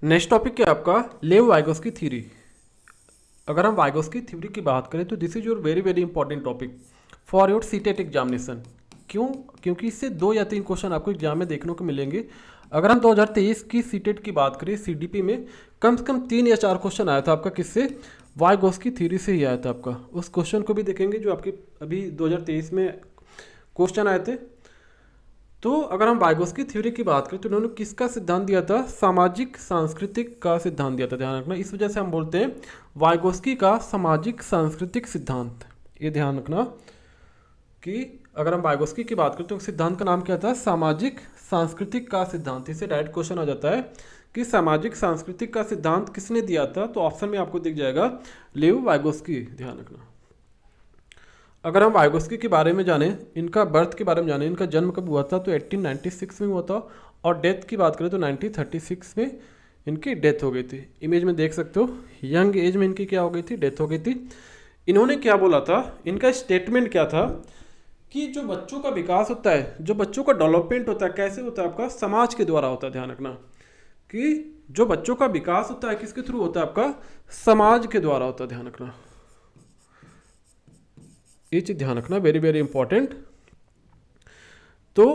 Next topic क्या है आपका, लेव वाइगोस्की थ्योरी। अगर हम वाइगोस्की थ्योरी की बात करें तो this is your very very important topic for your CTET examination. क्यों? क्योंकि इससे 2 या 3 क्वेश्चन आपको एग्जाम में देखने को मिलेंगे। अगर हम 2023 की सीटेट की बात करें, सीडीपी में कम से कम 3 या 4 क्वेश्चन आया था आपका, किससे? वाइगोस्की थ्योरी से ही आया था आपका। उस क्वेश्चन को भी देखेंगे जो आपके अभी 2023 में क्वेश्चन आए थे। तो अगर हम वाइगोस्की थ्योरी की बात करें तो उन्होंने किसका सिद्धांत दिया था? सामाजिक सांस्कृतिक का सिद्धांत दिया था। ध्यान रखना, इस वजह से हम बोलते हैं वाइगोस्की का सामाजिक सांस्कृतिक सिद्धांत। ये ध्यान रखना कि अगर हम वाइगोस्की की बात करें तो सिद्धांत का नाम क्या था? सामाजिक सांस्कृतिक का सिद्धांत। इससे डायरेक्ट क्वेश्चन आ जाता है कि सामाजिक सांस्कृतिक का सिद्धांत किसने दिया था, तो ऑप्शन में आपको दिख जाएगा लेव वाइगोस्की। ध्यान रखना। अगर हम वाइगोस्की के बारे में जानें, इनका बर्थ के बारे में जानें, इनका जन्म कब हुआ था, तो 1896 में हुआ था। और डेथ की बात करें तो 1936 में इनकी डेथ हो गई थी। इमेज में देख सकते हो, यंग एज में इनकी क्या हो गई थी? डेथ हो गई थी। इन्होंने क्या बोला था, इनका स्टेटमेंट क्या था कि जो बच्चों का विकास होता है, जो बच्चों का डेवलपमेंट होता है, कैसे होता है आपका? समाज के द्वारा होता है। ध्यान रखना कि जो बच्चों का विकास होता है किसके थ्रू होता है आपका? समाज के द्वारा होता है। ध्यान रखना, ये चीज ध्यान रखना, वेरी वेरी इंपॉर्टेंट। तो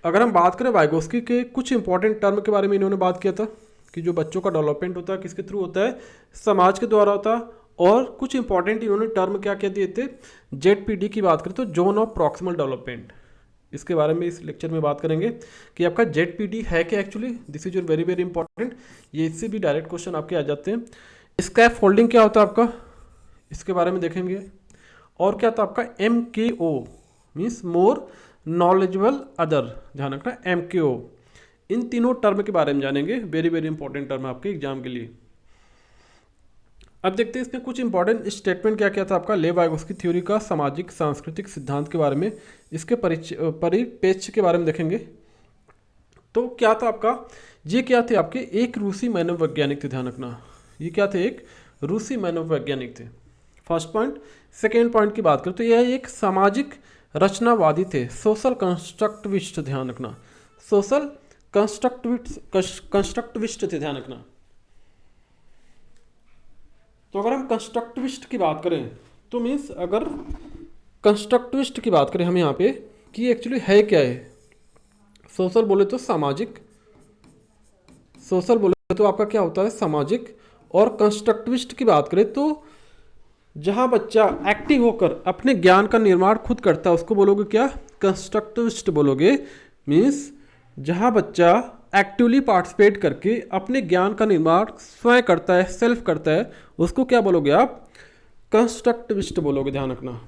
अगर हम बात करें वाइगोस्की के कुछ इंपॉर्टेंट टर्म के बारे में, इन्होंने बात किया था कि जो बच्चों का डेवलपमेंट होता है किसके थ्रू होता है? समाज के द्वारा होता है। और कुछ इंपॉर्टेंट इन्होंने टर्म क्या क्या दिए थे? जेडपीडी की बात करें तो जोन ऑफ प्रॉक्सिमल डेवलपमेंट, इसके बारे में इस लेक्चर में बात करेंगे कि आपका जेडपीडी है क्या actually. This is your very very important. ये इससे भी डायरेक्ट क्वेश्चन आपके आ जाते हैं। स्कैफ फोल्डिंग क्या होता है आपका, इसके बारे में देखेंगे। और क्या था आपका? M K O means more knowledgeable other. ध्यान रखना, एम के ओ। इन तीनों टर्म के बारे में जानेंगे, वेरी वेरी इंपॉर्टेंट टर्म आपके एग्जाम के लिए। अब देखते हैं इसमें कुछ इंपॉर्टेंट स्टेटमेंट क्या क्या था आपका लेव वाइगोस्की थ्योरी का सामाजिक सांस्कृतिक सिद्धांत के बारे में। इसके परिप्रेक्ष्य के बारे में देखेंगे। तो क्या था आपका? ये क्या थे आपके? एक रूसी मानववैज्ञानिक थे। ध्यान रखना, ये क्या थे? एक रूसी मानववैज्ञानिक थे। First point. सेकेंड पॉइंट की बात करें तो यह एक सामाजिक रचनावादी थे, सोशल कंस्ट्रक्टिविस्ट। ध्यान रखना, सोशल कंस्ट्रक्टिविस्ट थे। ध्यान रखना। तो अगर हम कंस्ट्रक्टिविस्ट की बात करें तो मीन्स अगर कंस्ट्रक्टिविस्ट की बात करें हम यहाँ पे कि एक्चुअली है क्या है? सोशल बोले तो सामाजिक, सोशल बोले तो आपका क्या होता है? सामाजिक। और कंस्ट्रक्टिविस्ट की बात करें तो जहाँ बच्चा एक्टिव होकर अपने ज्ञान का निर्माण खुद करता है उसको बोलोगे क्या? कंस्ट्रक्टिविस्ट बोलोगे। मीन्स जहाँ बच्चा एक्टिवली पार्टिसिपेट करके अपने ज्ञान का निर्माण स्वयं करता है, सेल्फ करता है, उसको क्या बोलोगे आप? कंस्ट्रक्टिविस्ट बोलोगे। ध्यान रखना।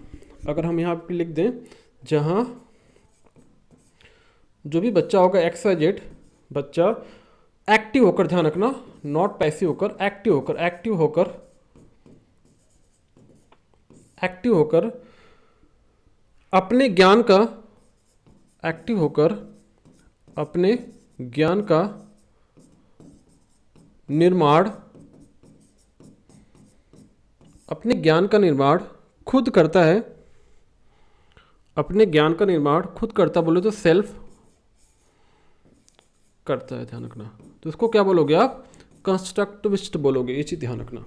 अगर हम यहाँ पे लिख दें, जहाँ जो भी बच्चा होगा एक्स वाई जेड बच्चा एक्टिव होकर, ध्यान रखना, नॉट पैसिव होकर, एक्टिव होकर, एक्टिव होकर अपने ज्ञान का, एक्टिव होकर अपने ज्ञान का निर्माण, अपने ज्ञान का निर्माण खुद करता है, अपने ज्ञान का निर्माण खुद करता बोले तो सेल्फ करता है। ध्यान रखना, तो इसको क्या बोलोगे आप? कंस्ट्रक्टिविस्ट बोलोगे। ये चीज ध्यान रखना।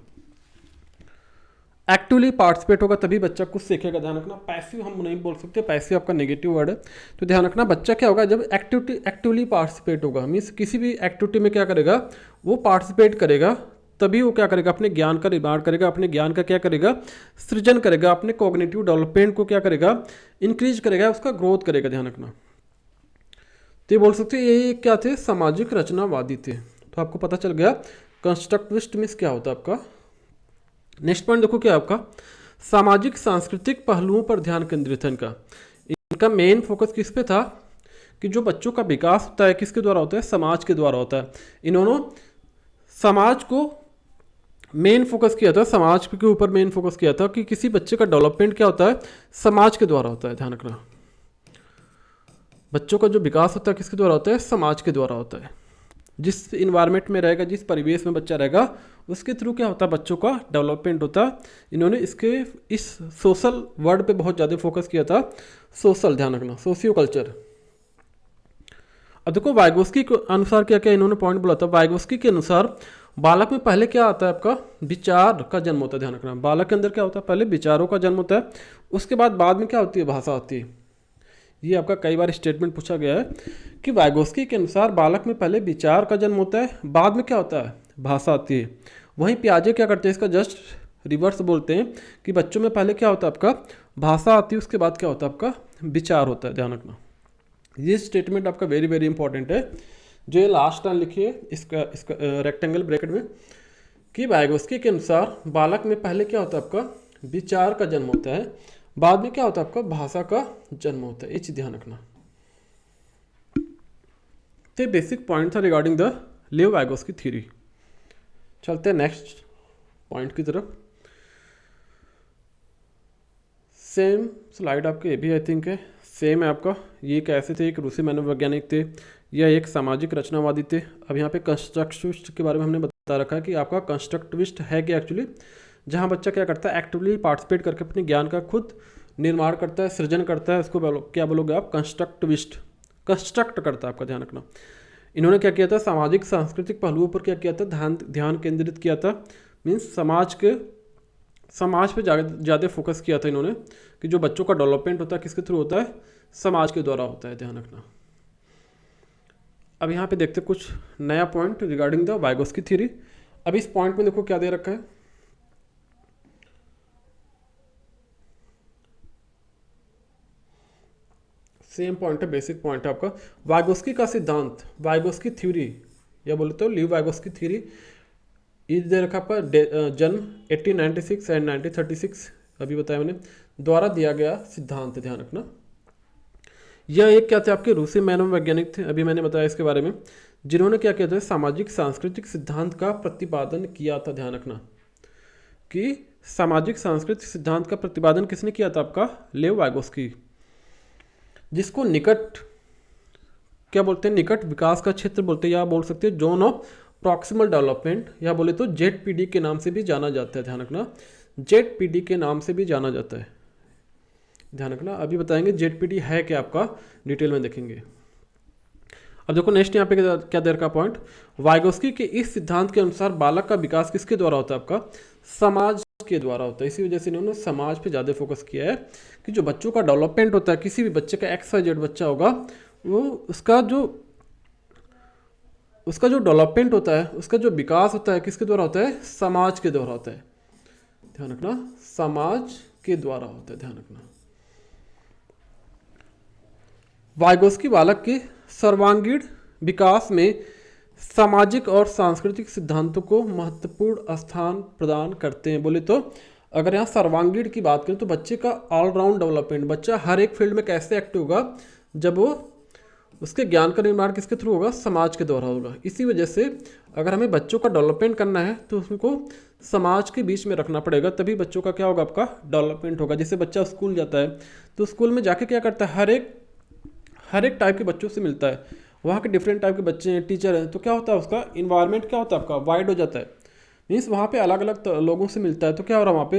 एक्टिवली पार्टिसिपेट होगा तभी बच्चा कुछ सीखेगा। ध्यान रखना, पैसिव हम नहीं बोल सकते, पैसिव आपका नेगेटिव वर्ड है। तो ध्यान रखना, बच्चा क्या होगा? जब एक्टिवली पार्टिसिपेट होगा, मीन्स किसी भी एक्टिविटी में क्या करेगा? वो पार्टिसिपेट करेगा, तभी वो क्या करेगा? अपने ज्ञान का निर्माण करेगा, अपने ज्ञान का क्या करेगा? सृजन करेगा, अपने कॉग्निटिव डेवलपमेंट को क्या करेगा? इंक्रीज करेगा, उसका ग्रोथ करेगा। ध्यान रखना। तो ये बोल सकते हैं ये क्या थे? सामाजिक रचनावादी थे। तो आपको पता चल गया कंस्ट्रक्टिविस्ट मीन्स क्या होता है आपका। नेक्स्ट पॉइंट देखो क्या आपका? सामाजिक सांस्कृतिक पहलुओं पर ध्यान केंद्रित है इनका। इनका मेन फोकस किस पे था? कि जो बच्चों का विकास होता है किसके द्वारा होता है? समाज के द्वारा होता है। इन्होंने समाज को मेन फोकस किया था, समाज के ऊपर मेन फोकस किया था कि किसी बच्चे का डेवलपमेंट क्या होता है? समाज के द्वारा होता है। ध्यान रखना, बच्चों का जो विकास होता है किसके द्वारा होता है? समाज के द्वारा होता है। जिस इन्वायरमेंट में रहेगा, जिस परिवेश में बच्चा रहेगा, उसके थ्रू क्या होता है? बच्चों का डेवलपमेंट होता है। इन्होंने इस सोशल वर्ड पे बहुत ज़्यादा फोकस किया था। सोशल, ध्यान रखना, सोशियो कल्चर। अब देखो वाइगोस्की के अनुसार क्या क्या इन्होंने पॉइंट बोला था। वाइगोस्की के अनुसार बालक में पहले क्या आता है आपका, विचार का जन्म होता है, ध्यान रखना। बालक के अंदर क्या होता है, पहले विचारों का जन्म होता है, उसके बाद में क्या होती है, भाषा होती है। ये आपका कई बार स्टेटमेंट पूछा गया है कि वाइगोस्की के अनुसार बालक में पहले विचार का जन्म होता है, बाद में क्या होता है, भाषा आती है। वहीं पियाजे क्या करते हैं, इसका जस्ट रिवर्स बोलते हैं कि बच्चों में पहले क्या होता है आपका, भाषा आती है, उसके बाद क्या होता है आपका, विचार होता है, ध्यान रखना। ये स्टेटमेंट आपका वेरी वेरी इंपॉर्टेंट है, जो ये लास्ट टाइम लिखिए इसका रेक्टेंगल ब्रैकेट में, कि वाइगोस्की के अनुसार बालक में पहले क्या होता है आपका, विचार का जन्म होता है, बाद में क्या होता है आपका, भाषा का जन्म होता है। ये चीज ध्यान रखना। तो बेसिक पॉइंट था regarding the Leo Vygotsky theory. चलते हैं नेक्स्ट पॉइंट की तरफ। सेम स्लाइड आपके ये भी आई थिंक है, सेम है आपका। ये कैसे थे, एक रूसी मनोवैज्ञानिक थे, या एक सामाजिक रचनावादी थे। अब यहाँ पे कंस्ट्रक्टिविस्ट के बारे में हमने बता रखा है कि आपका कंस्ट्रक्टिविस्ट है कि एक्चुअली जहाँ बच्चा क्या करता है, एक्टिवली पार्टिसिपेट करके अपने ज्ञान का खुद निर्माण करता है, सृजन करता है, उसको क्या बोलोगे आप, कंस्ट्रक्टिविस्ट, कंस्ट्रक्ट करता है, आपका ध्यान रखना। इन्होंने क्या किया था, सामाजिक सांस्कृतिक पहलुओं पर क्या किया था, ध्यान केंद्रित किया था। मीन्स समाज पे ज़्यादा फोकस किया था इन्होंने, कि जो बच्चों का डेवलपमेंट होता है किसके थ्रू होता है, समाज के द्वारा होता है, ध्यान रखना। अब यहाँ पे देखते कुछ नया point regarding the Vygotsky theory. अब इस पॉइंट में देखो क्या दे रखा है, सेम पॉइंट है, बेसिक पॉइंट है आपका। वाइगोस्की का सिद्धांत, वाइगोस्की थ्योरी या बोले तो लियो वाइगोस्की थ्योरी, ये दे रखा आपका जन्म 1896 एंड 1936, अभी बताया मैंने, द्वारा दिया गया सिद्धांत, ध्यान रखना। यह एक क्या थे, आपके रूसी मनोवैज्ञानिक थे, अभी मैंने बताया इसके बारे में, जिन्होंने क्या किया था, सामाजिक सांस्कृतिक सिद्धांत का प्रतिपादन किया था, ध्यान रखना। कि सामाजिक सांस्कृतिक सिद्धांत का प्रतिपादन किसने किया था, आपका लियो वाइगोस्की, जिसको निकट क्या बोलते हैं, निकट विकास का क्षेत्र बोलते हैं, या बोल सकते हैं जोन ऑफ प्रॉक्सिमल डेवलपमेंट, या बोले तो जेडपीडी के नाम से भी जाना जाता है, ध्यान रखना। जेडपीडी के नाम से भी जाना जाता है, ध्यान रखना। अभी बताएंगे जेडपीडी है क्या, आपका डिटेल में देखेंगे। अब देखो नेक्स्ट यहाँ पे क्या दे रखा पॉइंट, वाइगोस्की के इस सिद्धांत के अनुसार बालक का विकास किसके द्वारा होता है, आपका समाज के द्वारा होता है। इसी वजह से इन्होंने समाज पे ज़्यादा फोकस किया है, कि जो बच्चों का डेवलपमेंट होता है, किसी भी बच्चे का XYZ बच्चा होगा, वो उसका जो डेवलपमेंट होता है, उसका जो विकास होता है किसके द्वारा होता है, समाज के द्वारा होता है, ध्यान रखना, समाज के द्वारा होता है, ध्यान रखना। वाइगोस्की बालक के सर्वांगीण विकास में सामाजिक और सांस्कृतिक सिद्धांतों को महत्वपूर्ण स्थान प्रदान करते हैं। बोले तो अगर यहाँ सर्वांगीण की बात करें तो बच्चे का ऑलराउंड डेवलपमेंट, बच्चा हर एक फील्ड में कैसे एक्टिव होगा, जब वो उसके ज्ञान का निर्माण किसके थ्रू होगा, समाज के द्वारा होगा। इसी वजह से अगर हमें बच्चों का डेवलपमेंट करना है तो उसको समाज के बीच में रखना पड़ेगा, तभी बच्चों का क्या होगा, आपका डेवलपमेंट होगा। जैसे बच्चा स्कूल जाता है तो स्कूल में जाके क्या करता है, हर एक टाइप के बच्चों से मिलता है, वहाँ के डिफरेंट टाइप के बच्चे हैं, टीचर हैं, तो क्या होता है, उसका इन्वायरमेंट क्या होता है, आपका वाइड हो जाता है। मीन्स वहाँ पे अलग अलग लोगों से मिलता है, तो क्या हो रहा है वहाँ पे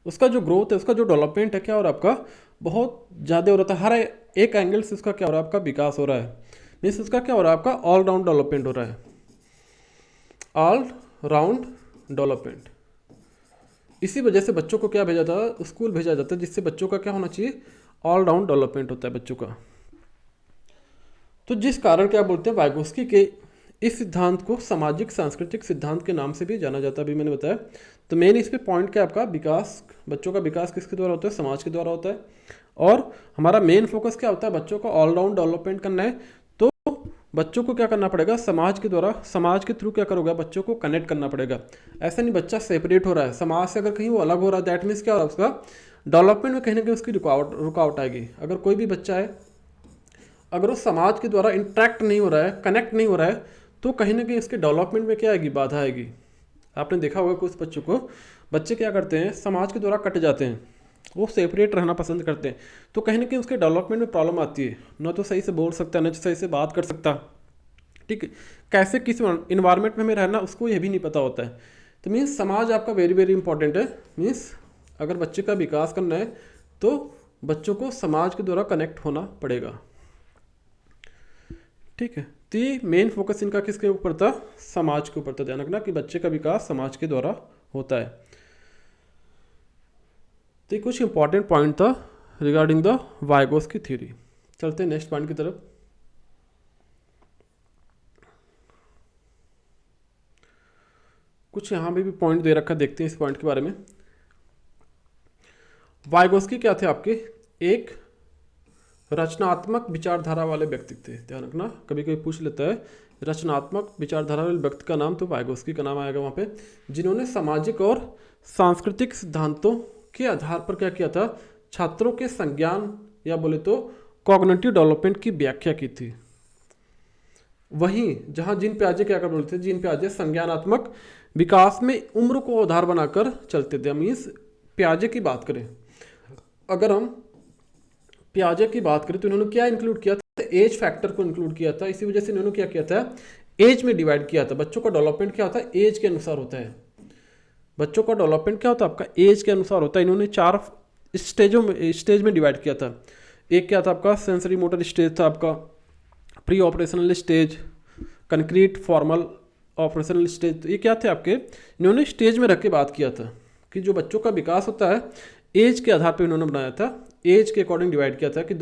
उसका जो ग्रोथ है, उसका जो डेवलपमेंट है, क्या हो रहा है आपका, बहुत ज़्यादा हो रहा था। हर एक एंगल से उसका क्या हो रहा है, आपका विकास हो रहा है। मीन्स उसका क्या हो रहा है, आपका ऑल राउंड डेवलपमेंट हो रहा है, ऑल राउंड डेवलपमेंट। इसी वजह से बच्चों को क्या भेजा जाता है, स्कूल भेजा जाता है, जिससे बच्चों का क्या होना चाहिए, ऑल राउंड डेवलपमेंट होता है बच्चों का। तो जिस कारण क्या बोलते हैं, वाइगोस्की के इस सिद्धांत को सामाजिक सांस्कृतिक सिद्धांत के नाम से भी जाना जाता है, अभी मैंने बताया। तो मेन इस पे पॉइंट क्या आपका, विकास, बच्चों का विकास किसके द्वारा होता है, समाज के द्वारा होता है। और हमारा मेन फोकस क्या होता है, बच्चों का ऑलराउंड डेवलपमेंट करना है, तो बच्चों को क्या करना पड़ेगा, समाज के द्वारा, समाज के थ्रू क्या करोगे, बच्चों को कनेक्ट करना पड़ेगा। ऐसा नहीं बच्चा सेपरेट हो रहा है समाज से, अगर कहीं वो अलग हो रहा है, दैट मीन्स क्या हो रहा है, उसका डेवलपमेंट में कहीं ना कहीं उसकी रुकावट आएगी। अगर कोई भी बच्चा है, अगर वो समाज के द्वारा इंटरेक्ट नहीं हो रहा है, कनेक्ट नहीं हो रहा है, तो कहीं ना कहीं इसके डेवलपमेंट में क्या आएगी, बाधा आएगी। आपने देखा होगा कुछ बच्चों को, बच्चे क्या करते हैं, समाज के द्वारा कट जाते हैं, वो सेपरेट रहना पसंद करते हैं, तो कहीं ना कहीं उसके डेवलपमेंट में प्रॉब्लम आती है। न तो सही से बोल सकता, न तो सही से बात कर सकता, ठीक है, कैसे किस इन्वायरमेंट में हमें रहना उसको यह भी नहीं पता होता है। तो मीन्स समाज आपका वेरी वेरी इंपॉर्टेंट है। मीन्स अगर बच्चे का विकास करना है तो बच्चों को समाज के द्वारा कनेक्ट होना पड़ेगा। ठीक है, तो ये मेन फोकस इनका किसके ऊपर था, समाज के ऊपर था। ध्यान रखना कि बच्चे का विकास समाज के द्वारा होता है। तो ये कुछ इंपॉर्टेंट पॉइंट था रिगार्डिंग द वाइगोस्की थ्योरी। चलते हैं नेक्स्ट पॉइंट की तरफ। कुछ यहाँ पे भी पॉइंट दे रखा, देखते हैं इस पॉइंट के बारे में। वाइगोस्की क्या थे आपके, एक रचनात्मक विचारधारा वाले व्यक्ति थे। ध्यान रखना, कभी कभी पूछ लेता है रचनात्मक विचारधारा वाले व्यक्ति का नाम, तो वाइगोस्की का नाम आएगा वहाँ पे, जिन्होंने सामाजिक और सांस्कृतिक सिद्धांतों के आधार पर क्या किया था, छात्रों के संज्ञान या बोले तो कॉग्निटिव डेवलपमेंट की व्याख्या की थी। वहीं जहाँ जीन पियाजे क्या कर बोलते थे, जीन पियाजे संज्ञानात्मक विकास में उम्र को आधार बनाकर चलते थे। मीन्स पियाजे की बात करें, अगर हम पियाजे की बात करें तो इन्होंने क्या इंक्लूड किया था, एज फैक्टर को इंक्लूड किया था। इसी वजह से इन्होंने क्या किया था, एज में डिवाइड किया था। बच्चों का डेवलपमेंट क्या होता है, एज के अनुसार होता है। बच्चों का डेवलपमेंट क्या होता है आपका, एज के अनुसार होता है। इन्होंने 4 स्टेज में डिवाइड किया था। एक क्या था आपका, सेंसरी मोटर स्टेज था आपका, pre operational stage, concrete formal operational stage. तो ये क्या थे आपके, इन्होंने स्टेज में रख के बात किया था कि जो बच्चों का विकास होता है एज के आधार पर इन्होंने बनाया था। एज के अकॉर्डिंग डिवाइड किया था कि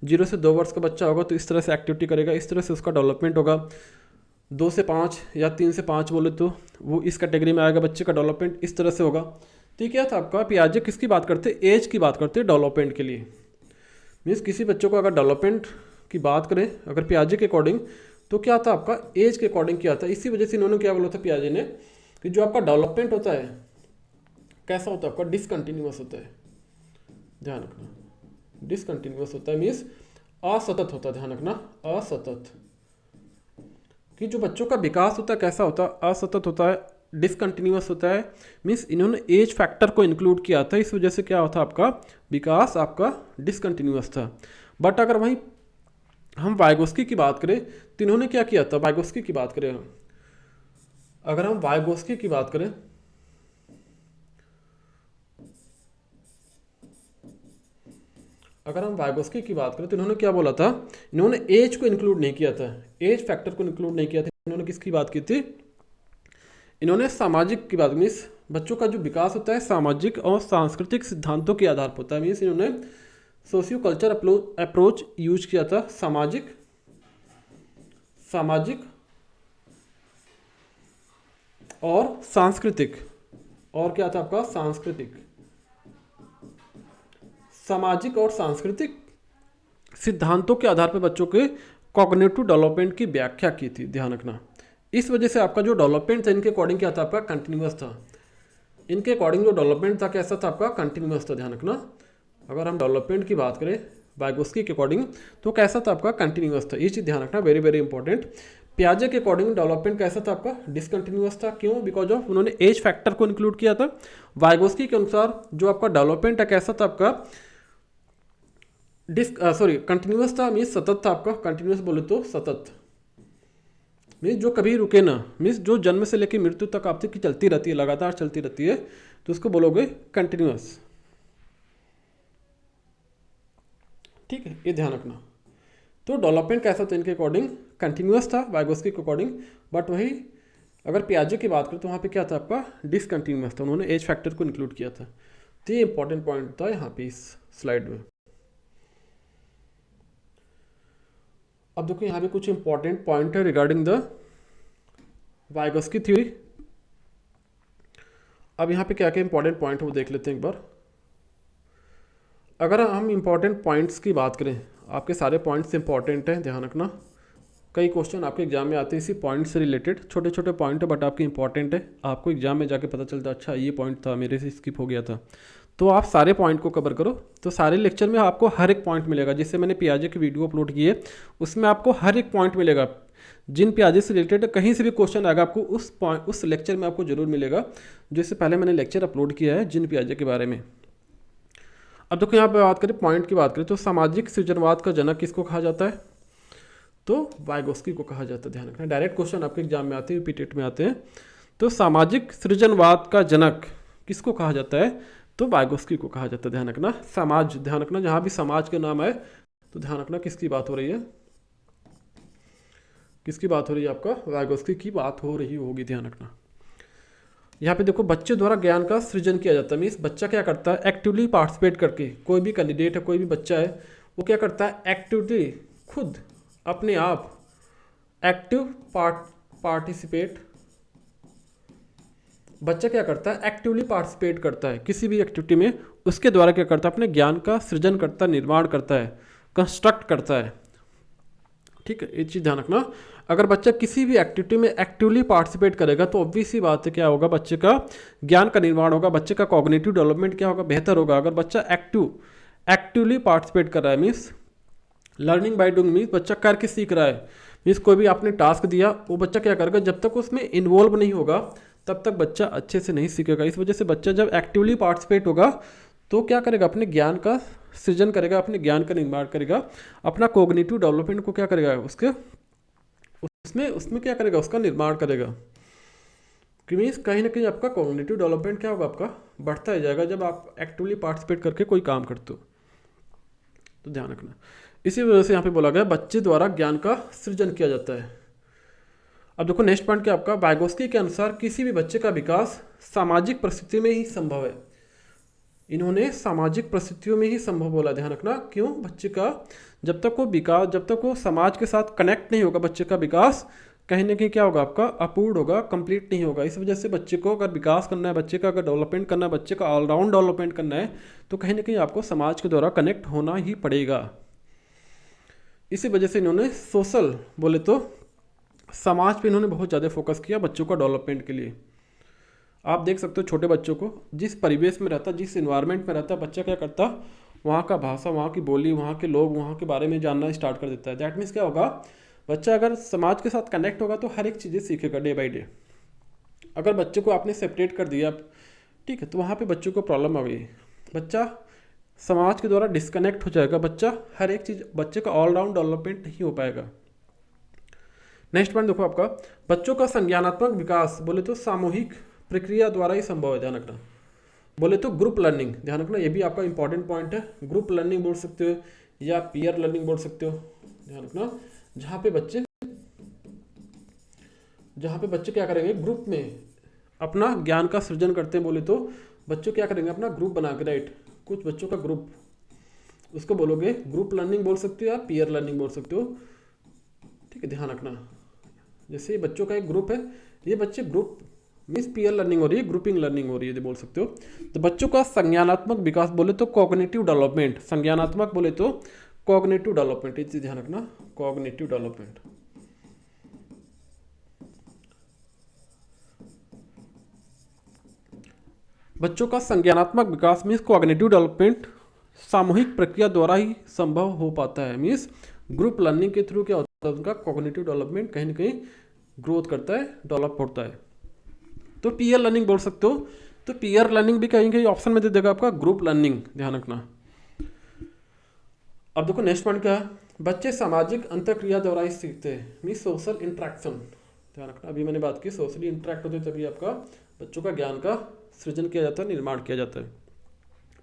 0 से 2 वर्ष का बच्चा होगा तो इस तरह से एक्टिविटी करेगा, इस तरह से उसका डेवलपमेंट होगा। 2 से 5 या 3 से 5 बोले तो वो इस कैटेगरी में आएगा, बच्चे का डेवलपमेंट इस तरह से होगा। तो ये क्या था आपका, पियाजे किसकी बात करते, एज की बात करते डेवलपमेंट के लिए। मीन्स किसी बच्चों को अगर डेवलपमेंट की बात करें अगर पियाजे के अकॉर्डिंग, तो क्या था आपका, एज के अकॉर्डिंग किया था। इसी वजह से इन्होंने क्या बोला था पियाजे ने कि जो आपका डेवलपमेंट होता है कैसा होता है आपका, डिसकंटिन्यूअस होता है। ध्यान रखना, डिसकंटिन्यूअस होता है, मीन्स असतत होता है। ध्यान रखना, असतत, कि जो बच्चों का विकास होता है कैसा होता है, असतत होता है, डिसकंटिन्यूअस होता है। मीन्स इन्होंने एज फैक्टर को इंक्लूड किया था, इस वजह से क्या होता आपका विकास आपका डिसकंटिन्यूअस था। बट अगर वहीं हम वाइगोस्की की बात करें तो इन्होंने क्या किया था, वाइगोस्की की बात करें अगर हम वाइगोस्की की बात करें, अगर हम वाइगोस्की की बात करें तो इन्होंने क्या बोला था, इन्होंने एज को इंक्लूड नहीं किया था, एज फैक्टर को इंक्लूड नहीं किया था। इन्होंने किसकी बात की थी, इन्होंने सामाजिक की बात, मीन्स बच्चों का जो विकास होता है सामाजिक और सांस्कृतिक सिद्धांतों के आधार पर होता है। मीन्स इन्होंने सोशियो कल्चर अप्रोच यूज किया था, सामाजिक और सांस्कृतिक, और क्या था आपका सांस्कृतिक, सामाजिक और सांस्कृतिक सिद्धांतों के आधार पर बच्चों के कॉग्निटिव डेवलपमेंट की व्याख्या की थी। ध्यान रखना, इस वजह से आपका जो डेवलपमेंट था इनके अकॉर्डिंग क्या था आपका, कंटिन्यूअस था। इनके अकॉर्डिंग जो डेवलपमेंट था कैसा था आपका, कंटिन्यूअस था। ध्यान रखना, अगर हम डेवलपमेंट की बात करें वाइगोस्की के अकॉर्डिंग तो कैसा था आपका, कंटिन्यूअस था। ये चीज़ ध्यान रखना, वेरी वेरी इंपॉर्टेंट। पियाजे के अकॉर्डिंग डेवलपमेंट कैसा था आपका, डिसकंटिन्यूअस था। क्यों, बिकॉज ऑफ उन्होंने एज फैक्टर को इंक्लूड किया था। वाइगोस्की के अनुसार जो आपका डेवलपमेंट है कैसा था आपका, कंटिन्यूअस था, मीन्स सतत था आपका। कंटिन्यूअस बोले तो सतत, मीन्स जो कभी रुके ना, मीन्स जो जन्म से लेकर मृत्यु तक आपकी चलती रहती है, लगातार चलती रहती है, तो उसको बोलोगे कंटिन्यूअस। ठीक है, ये ध्यान रखना। तो डेवलपमेंट कैसा था इनके अकॉर्डिंग, कंटिन्यूअस था वाइगोस्की के अकॉर्डिंग। बट वही अगर पियाजे की बात करें तो वहाँ पे क्या था आपका, डिसकंटिन्यूअस था। उन्होंने एज फैक्टर को इंक्लूड किया था। तो ये इंपॉर्टेंट पॉइंट था यहाँ पे इस स्लाइड में। अब देखो यहाँ पे कुछ इंपॉर्टेंट पॉइंट है रिगार्डिंग द वाइगोस्की थ्योरी। अब यहाँ पे क्या क्या इंपॉर्टेंट पॉइंट है वो देख लेते हैं एक बार। अगर हम इंपॉर्टेंट पॉइंट्स की बात करें, आपके सारे पॉइंट्स इंपॉर्टेंट हैं, ध्यान रखना। कई क्वेश्चन आपके एग्जाम में आते हैं इसी पॉइंट से रिलेटेड, छोटे छोटे पॉइंट है बट आपके इंपॉर्टेंट है। आपको एग्जाम में जाके पता चलता है अच्छा ये पॉइंट था मेरे से स्किप हो गया था, तो आप सारे पॉइंट को कवर करो। तो सारे लेक्चर में आपको हर एक पॉइंट मिलेगा। जिससे मैंने पियाजे की वीडियो अपलोड की है उसमें आपको हर एक पॉइंट मिलेगा। जिन पियाजे से रिलेटेड कहीं से भी क्वेश्चन आएगा आपको उस लेक्चर में आपको जरूर मिलेगा। जिससे पहले मैंने लेक्चर अपलोड किया है जिन पियाजे के बारे में। अब देखो यहाँ पे बात करें, पॉइंट की बात करें तो सामाजिक सृजनवाद का जनक किसको कहा जाता है, तो वाइगोस्की को कहा जाता है। ध्यान रखना, डायरेक्ट क्वेश्चन आपके एग्जाम में आते हैं, रिपीटेड में आते हैं। तो सामाजिक सृजनवाद का जनक किसको कहा जाता है, तो वाइगोस्की को कहा जाता है। ध्यान रखना, समाज, ध्यान रखना जहाँ भी समाज का नाम आए तो ध्यान रखना किसकी बात हो रही है, किसकी बात हो रही है? आपका वाइगोस्की की बात हो रही होगी, ध्यान रखना। यहाँ पे देखो, बच्चे द्वारा ज्ञान का सृजन किया जाता है। मीन्स बच्चा क्या करता है? एक्टिवली पार्टिसिपेट करके, कोई भी कैंडिडेट है, कोई भी बच्चा है, वो क्या करता है? एक्टिवली, खुद अपने आप एक्टिव पार्टिसिपेट, बच्चा क्या करता है? एक्टिवली पार्टिसिपेट करता है किसी भी एक्टिविटी में, उसके द्वारा क्या करता है? अपने ज्ञान का सृजन करता है, निर्माण करता है, कंस्ट्रक्ट करता है। ठीक है, ये चीज़ ध्यान रखना। अगर बच्चा किसी भी एक्टिविटी में एक्टिवली पार्टिसिपेट करेगा तो ऑब्वियस सी बात है, क्या होगा? बच्चे का ज्ञान का निर्माण होगा, बच्चे का कॉग्निटिव डेवलपमेंट क्या होगा? बेहतर होगा। अगर बच्चा एक्टिवली पार्टिसिपेट कर रहा है, means learning by doing, means बच्चा करके सीख रहा है। मीन्स कोई भी आपने टास्क दिया, वो बच्चा क्या करेगा? जब तक उसमें इन्वॉल्व नहीं होगा तब तक बच्चा अच्छे से नहीं सीखेगा। इस वजह से बच्चा जब एक्टिवली पार्टिसिपेट होगा तो क्या करेगा? अपने ज्ञान का सृजन करेगा, अपने ज्ञान का निर्माण करेगा, अपना कोग्निटिव डेवलपमेंट को क्या करेगा? उसमें क्या करेगा? उसका निर्माण करेगा। कि मीन्स कहीं ना कहीं आपका कोग्निटिव डेवलपमेंट क्या होगा? आपका बढ़ता ही जाएगा जब आप एक्टिवली पार्टिसिपेट करके कोई काम करते हो। तो ध्यान रखना। इसी वजह से यहाँ पे बोला गया बच्चे द्वारा ज्ञान का सृजन किया जाता है। अब देखो नेक्स्ट पॉइंट क्या आपका? वाइगोस्की के अनुसार किसी भी बच्चे का विकास सामाजिक परिस्थिति में ही संभव है। इन्होंने सामाजिक परिस्थितियों में ही संभव बोला, ध्यान रखना। क्यों? बच्चे का जब तक वो समाज के साथ कनेक्ट नहीं होगा, बच्चे का विकास कहीं ना कहीं क्या होगा? आपका अपूर्ण होगा, कंप्लीट नहीं होगा। इस वजह से बच्चे को अगर विकास करना है, बच्चे का अगर डेवलपमेंट करना है, बच्चे का ऑलराउंड डेवलपमेंट करना है, तो कहीं ना कहीं आपको समाज के द्वारा कनेक्ट होना ही पड़ेगा। इसी वजह से इन्होंने सोशल बोले तो समाज पे इन्होंने बहुत ज़्यादा फोकस किया बच्चों का डेवलपमेंट के लिए। आप देख सकते हो छोटे बच्चों को, जिस परिवेश में रहता, जिस इन्वायरमेंट में रहता, बच्चा क्या करता? वहाँ का भाषा, वहाँ की बोली, वहाँ के लोग, वहाँ के बारे में जानना स्टार्ट कर देता है। दैट मीन्स क्या होगा? बच्चा अगर समाज के साथ कनेक्ट होगा तो हर एक चीज़ें सीखेगा डे बाई डे। अगर बच्चे को आपने सेपरेट कर दिया, ठीक है, तो वहाँ पे बच्चों को प्रॉब्लम आ गई। बच्चा समाज के द्वारा डिस्कनेक्ट हो जाएगा, बच्चा हर एक चीज़, बच्चे का ऑलराउंड डेवलपमेंट नहीं हो पाएगा। नेक्स्ट पॉइंट देखो आपका, बच्चों का संज्ञानात्मक विकास बोले तो सामूहिक प्रक्रिया द्वारा ही संभव है। ध्यान रखना। बोले तो ग्रुप लर्निंग, ध्यान रखना, ये भी आपका इंपॉर्टेंट पॉइंट है। ग्रुप लर्निंग बोल सकते हो या पीयर लर्निंग बोल सकते हो, ध्यान रखना। जहाँ पे बच्चे क्या करेंगे? ग्रुप में अपना ज्ञान का सृजन करते हैं। बोले तो बच्चों क्या करेंगे? अपना ग्रुप बना के, राइट, कुछ बच्चों का ग्रुप, उसको बोलोगे ग्रुप लर्निंग बोल सकते हो या पीयर लर्निंग बोल सकते हो। ठीक है, ध्यान रखना। जैसे ये बच्चों का एक ग्रुप है, ये बच्चे ग्रुप मीन्स पीयर लर्निंग हो रही है, ग्रुपिंग लर्निंग हो रही है, बोल सकते हो। तो बच्चों का संज्ञानात्मक विकास बोले तो कॉग्निटिव डेवलपमेंट, संज्ञानात्मक बोले तो कॉग्निटिव डेवलपमेंट, ये चीज ध्यान रखना, कॉग्निटिव डेवलपमेंट। बच्चों का संज्ञानात्मक विकास मीन्स कॉग्निटिव डेवलपमेंट सामूहिक प्रक्रिया द्वारा ही संभव हो पाता है। मीन्स ग्रुप लर्निंग के थ्रू क्या होता है? उनका कॉग्निटिव डेवलपमेंट कहीं ना कहीं ग्रोथ करता है, डेवलप होता है। तो पीयर लर्निंग बोल सकते हो। तो पीयर लर्निंग भी कहीं कहीं ऑप्शन में दे देगा आपका ग्रुप लर्निंग, ध्यान रखना। अब देखो नेक्स्ट पॉइंट क्या है? बच्चे सामाजिक अंतःक्रिया द्वारा ही सीखते हैं, मीन्स सोशल इंट्रैक्शन, ध्यान रखना। अभी मैंने बात की सोशली इंट्रैक्ट होते तभी आपका बच्चों का ज्ञान का सृजन किया जाता है, निर्माण किया जाता है।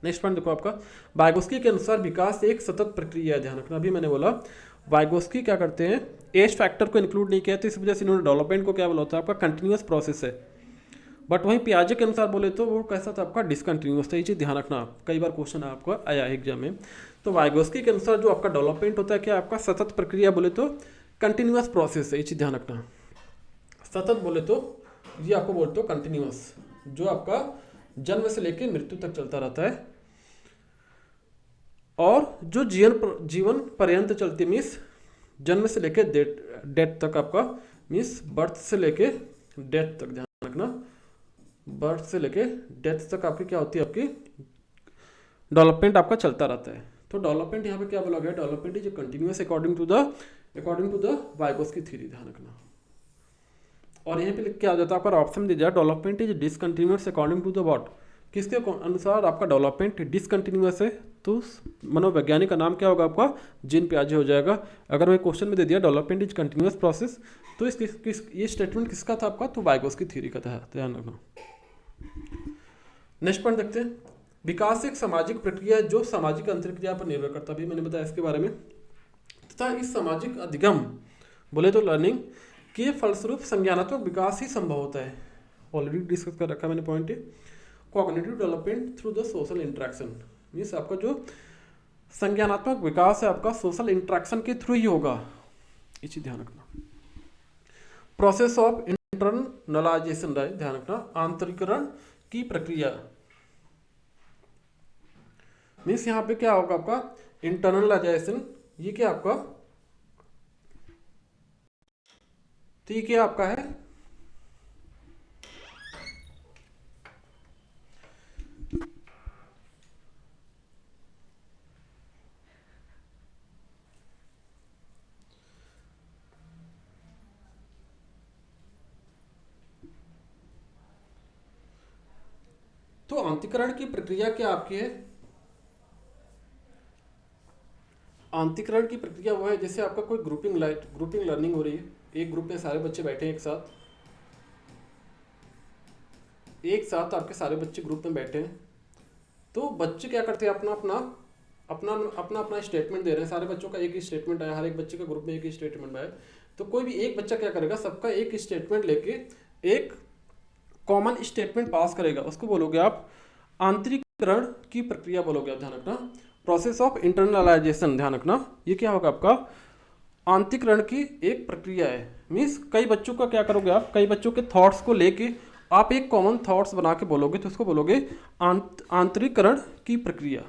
नेक्स्ट पॉइंट देखो आपका, वाइगोस्की के अनुसार विकास एक सतत प्रक्रिया है, ध्यान रखना। अभी मैंने बोला वाइगोस्की क्या करते हैं? एज फैक्टर को इंक्लूड नहीं किया, तो इस वजह से इन्होंने डेवलपमेंट को क्या बोला होता है? आपका कंटिन्यूअस प्रोसेस है। बट वहीं पियाजे के अनुसार बोले तो वो कैसा था? आपका डिसकंटिन्यूअस था। ये चीज़ ध्यान रखना, कई बार क्वेश्चन आपको आया एग्जाम में। तो वाइगोस्की के अनुसार जो आपका डेवलपमेंट होता है क्या? आपका सतत प्रक्रिया बोले तो कंटिन्यूअस प्रोसेस है, ये चीज़ ध्यान रखना। सतत बोले तो ये आपको बोलते हो कंटिन्यूअस, जो आपका जन्म से लेकर मृत्यु तक चलता रहता है, और जो जीवन पर्यंत चलती, मीन्स जन्म से लेकर डेथ तक आपका, मीन्स बर्थ से लेके डेथ तक, ध्यान रखना, बर्थ से लेके डेथ तक आपकी क्या होती है? आपकी डेवलपमेंट आपका चलता रहता है। तो डेवलपमेंट यहाँ पे क्या बोला गया? Development is continuous according to the Vygotsky theory, ध्यान रखना। और यहाँ पे क्या आ जाता है? आपका ऑप्शन दिया जाए development is discontinuous according to the what? किसके अनुसार आपका डेवलपमेंट डिसकंटिन्यूअस है? तो मनोवैज्ञानिक का नाम क्या होगा? आपका जीन पियाजे हो जाएगा। अगर वही क्वेश्चन में दे दिया डेवलपमेंट इज कंटिन्यूअस प्रोसेस, तो ये स्टेटमेंट किसका था आपका? तो वाइगोस्की थ्योरी का था, ध्यान रखना। नेक्स्ट पॉइंट देखते हैं, विकास एक सामाजिक प्रक्रिया है जो सामाजिक अंतर्क्रिया पर निर्भर करता है। अभी मैंने बताया इसके बारे में। तथा इस सामाजिक अधिगम बोले तो लर्निंग के फलस्वरूप संज्ञानात्मक विकास ही संभव होता है। ऑलरेडी डिस्कस कर रखा है मैंने point. Cognitive development through the social interaction, means आपका जो संज्ञानात्मक विकास है आपका सोशल इंटरेक्शन के थ्रू ही होगा, ये चीज ध्यान रखना। प्रोसेस ऑफ इंटरनलाइजेशन, ध्यान रखना, आंतरिकरण की प्रक्रिया, मीन्स यहाँ पे क्या होगा आपका इंटरनलाइजेशन, ये क्या आपका, तो ये क्या आपका है तो आंतरिकरण की प्रक्रिया क्या आपकी है, आंतरिकरण की प्रक्रिया वो है जैसे आपका कोई ग्रुपिंग लर्निंग हो रही है, एक ग्रुप में सारे बच्चे बैठे हैं एक साथ आपके सारे बच्चे ग्रुप में बैठे हैं, तो बच्चे क्या करते हैं अपना स्टेटमेंट दे रहे हैं, सारे बच्चों का एक ही स्टेटमेंट आया, हर एक बच्चे का ग्रुप में एक ही स्टेटमेंट आया, तो कोई भी एक बच्चा क्या करेगा, सबका एक स्टेटमेंट लेके एक कॉमन स्टेटमेंट पास करेगा, उसको बोलोगे आप आंतरिकरण की प्रक्रिया बोलोगे आप, ध्यान रखना। प्रोसेस ऑफ इंटरनलाइजेशन, ध्यान रखना, ये क्या होगा आपका आंतरिकरण की एक प्रक्रिया है, मीन्स कई बच्चों का क्या करोगे आप, कई बच्चों के थॉट्स को लेके आप एक कॉमन थॉट्स बना के बोलोगे, तो उसको बोलोगे आंतरिकरण की प्रक्रिया।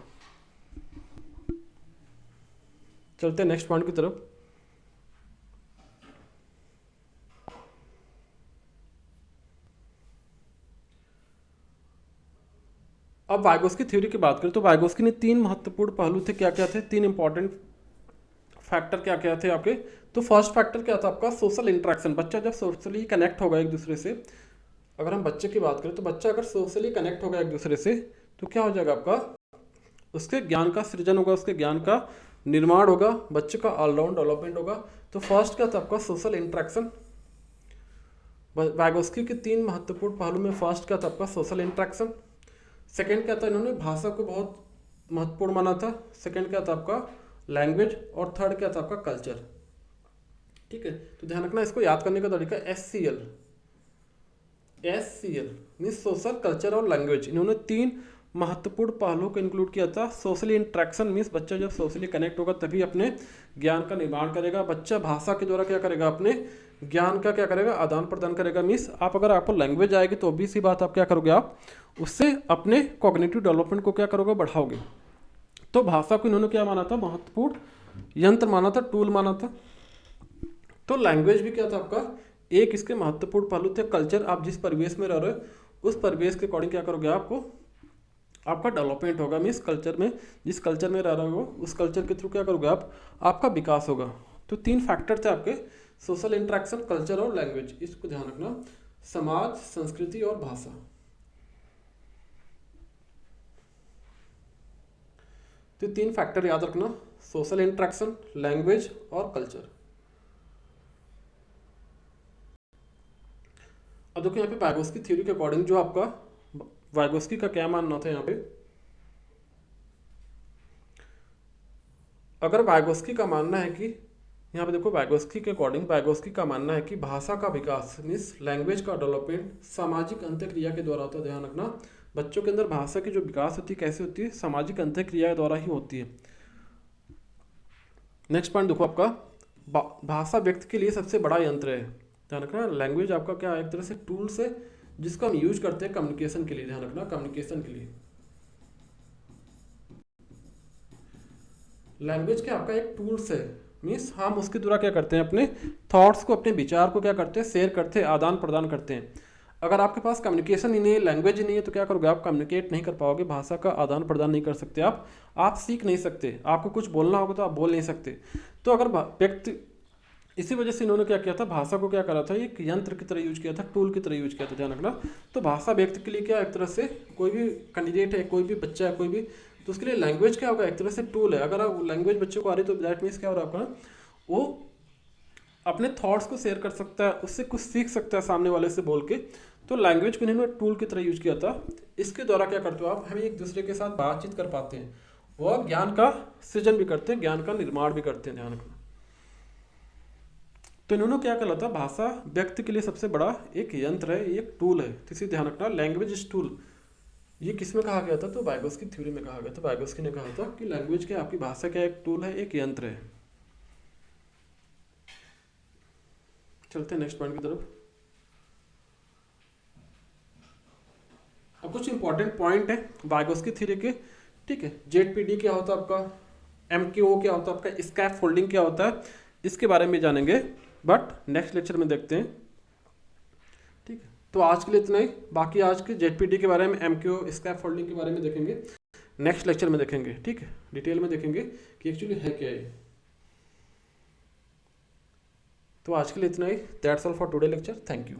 चलते हैं नेक्स्ट पॉइंट की तरफ। अब वाइगोस्की थ्योरी की बात करें तो वाइगोस्की ने तीन महत्वपूर्ण पहलू थे, क्या क्या थे, तीन इंपॉर्टेंट फैक्टर क्या क्या थे आपके। तो फर्स्ट फैक्टर क्या था आपका सोशल इंटरेक्शन, बच्चा जब सोशली कनेक्ट होगा एक दूसरे से, अगर हम बच्चे की बात करें तो बच्चा अगर सोशली कनेक्ट होगा एक दूसरे से तो क्या हो जाएगा आपका, उसके ज्ञान का सृजन होगा, उसके ज्ञान का निर्माण होगा, बच्चे का ऑलराउंड डेवलपमेंट होगा। तो फर्स्ट क्या था आपका सोशल इंटरेक्शन। वाइगोस्की के तीन महत्वपूर्ण पहलू में फर्स्ट क्या था आपका सोशल इंटरेक्शन। सेकेंड क्या था, इन्होंने भाषा को बहुत महत्वपूर्ण माना था। सेकेंड क्या था आपका लैंग्वेज, और थर्ड क्या था आपका कल्चर। ठीक है, तो ध्यान रखना, इसको याद करने का तरीका SCL मीन्स सोशल कल्चर और लैंग्वेज, इन्होंने तीन महत्वपूर्ण पहलुओं को इंक्लूड किया था। सोशली इंटरेक्शन मीन्स बच्चा जब सोशली कनेक्ट होगा तभी अपने ज्ञान का निर्माण करेगा, बच्चा भाषा के द्वारा क्या करेगा, अपने ज्ञान का क्या करेगा, आदान प्रदान करेगा। मीन्स आप अगर आपको लैंग्वेज आएगी तो ऑब्वियस सी बात आप क्या करोगे, आप उससे अपने कॉग्निटिव डेवलपमेंट को क्या करोगे, बढ़ाओगे। तो भाषा को इन्होंने क्या माना था, महत्वपूर्ण यंत्र माना था, टूल माना था। तो लैंग्वेज भी क्या था आपका एक इसके महत्वपूर्ण पहलू थे। कल्चर, आप जिस परिवेश में रह रहे हो उस परिवेश के अकॉर्डिंग क्या करोगे, आपको आपका डेवलपमेंट होगा। मीन्स कल्चर में, जिस कल्चर में रह रहे हो उस कल्चर के थ्रू क्या करोगे आप, आपका विकास होगा। तो तीन फैक्टर थे आपके, सोशल इंटरेक्शन, कल्चर और लैंग्वेज। इसको ध्यान रखना, समाज, संस्कृति और भाषा। तो तीन फैक्टर याद रखना, सोशल इंटरेक्शन, लैंग्वेज और कल्चर। अब देखो यहाँ पे वाइगोस्की थ्योरी के अकॉर्डिंग जो आपका वाइगोस्की का क्या मानना था यहाँ पे, अगर वाइगोस्की का मानना है कि यहाँ पे देखो वाइगोस्की के अकॉर्डिंग वाइगोस्की का मानना है कि भाषा का विकास मीन्स लैंग्वेज का डेवलपमेंट सामाजिक अंतःक्रिया के द्वारा होता है। ध्यान रखना, बच्चों के अंदर भाषा की जो विकास होती है कैसे होती है, सामाजिक अंतःक्रिया के द्वारा ही होती है। नेक्स्ट पॉइंट देखो आपका, भाषा व्यक्ति के लिए सबसे बड़ा यंत्र है। ध्यान रखना, लैंग्वेज आपका क्या एक तरह से टूल्स है जिसको हम यूज करते हैं कम्युनिकेशन के लिए। ध्यान रखना, कम्युनिकेशन के लिए लैंग्वेज क्या आपका एक टूल्स है। मीन्स हम उसके द्वारा क्या करते हैं, अपने थॉट्स को, अपने विचार को क्या करते हैं, शेयर करते हैं, आदान प्रदान करते हैं। अगर आपके पास कम्युनिकेशन ही नहीं है, लैंग्वेज ही नहीं है, तो क्या करोगे, आप कम्युनिकेट नहीं कर पाओगे, भाषा का आदान प्रदान नहीं कर सकते, आप सीख नहीं सकते। आपको कुछ बोलना होगा तो आप बोल नहीं सकते। तो अगर व्यक्ति, इसी वजह से इन्होंने क्या किया था, भाषा को क्या करा था, एक यंत्र की तरह यूज किया था, टूल की तरह यूज किया था। ध्यान रखना, तो भाषा व्यक्ति के लिए क्या एक तरह से, कोई भी कैंडिडेट है, कोई भी बच्चा है, कोई भी, तो उसके लिए लैंग्वेज क्या होगा, एक तरह से टूल है। अगर आप लैंग्वेज बच्चे को आ रही तो दैट मीन्स क्या हो रहा है आपका, वो अपने थॉट्स को शेयर कर सकता है, उससे कुछ सीख सकता है सामने वाले से बोल के। तो लैंग्वेज को इन्होंने टूल की तरह यूज किया था। इसके द्वारा क्या करते हो आप, हम एक दूसरे के साथ बातचीत कर पाते हैं, वह ज्ञान का सृजन भी करते हैं, ज्ञान का निर्माण भी करते हैं। ध्यान रखना, तो इन्होंने क्या कहा था, भाषा व्यक्ति के लिए सबसे बड़ा एक यंत्र है, एक टूल है। तो इसे ध्यान रखना, लैंग्वेज इज टूल। ये किस में कहा गया था, तो वाइगोस्की थ्योरी में कहा गया था। वाइगोस्की ने कहा था कि लैंग्वेज क्या, आपकी भाषा क्या एक टूल है, एक यंत्र है। चलते हैं नेक्स्ट पॉइंट की तरफ। अब कुछ इंपॉर्टेंट पॉइंट है वाइगोस्की थ्योरी के, ठीक है। जेडपीडी क्या होता है आपका, एमकेओ क्या होता है आपका, स्कैफ फोल्डिंग क्या होता है, इसके बारे में जानेंगे, बट नेक्स्ट लेक्चर में देखते हैं, ठीक है। तो आज के लिए इतना ही, बाकी आज के जेडपीडी के बारे में, एमकेओ, स्कैफ फोल्डिंग के बारे में देखेंगे नेक्स्ट लेक्चर में, देखेंगे, ठीक है। डिटेल में देखेंगे कि एक्चुअली है क्या ये। तो आज के लिए इतना ही, that's all for today lecture, thank you.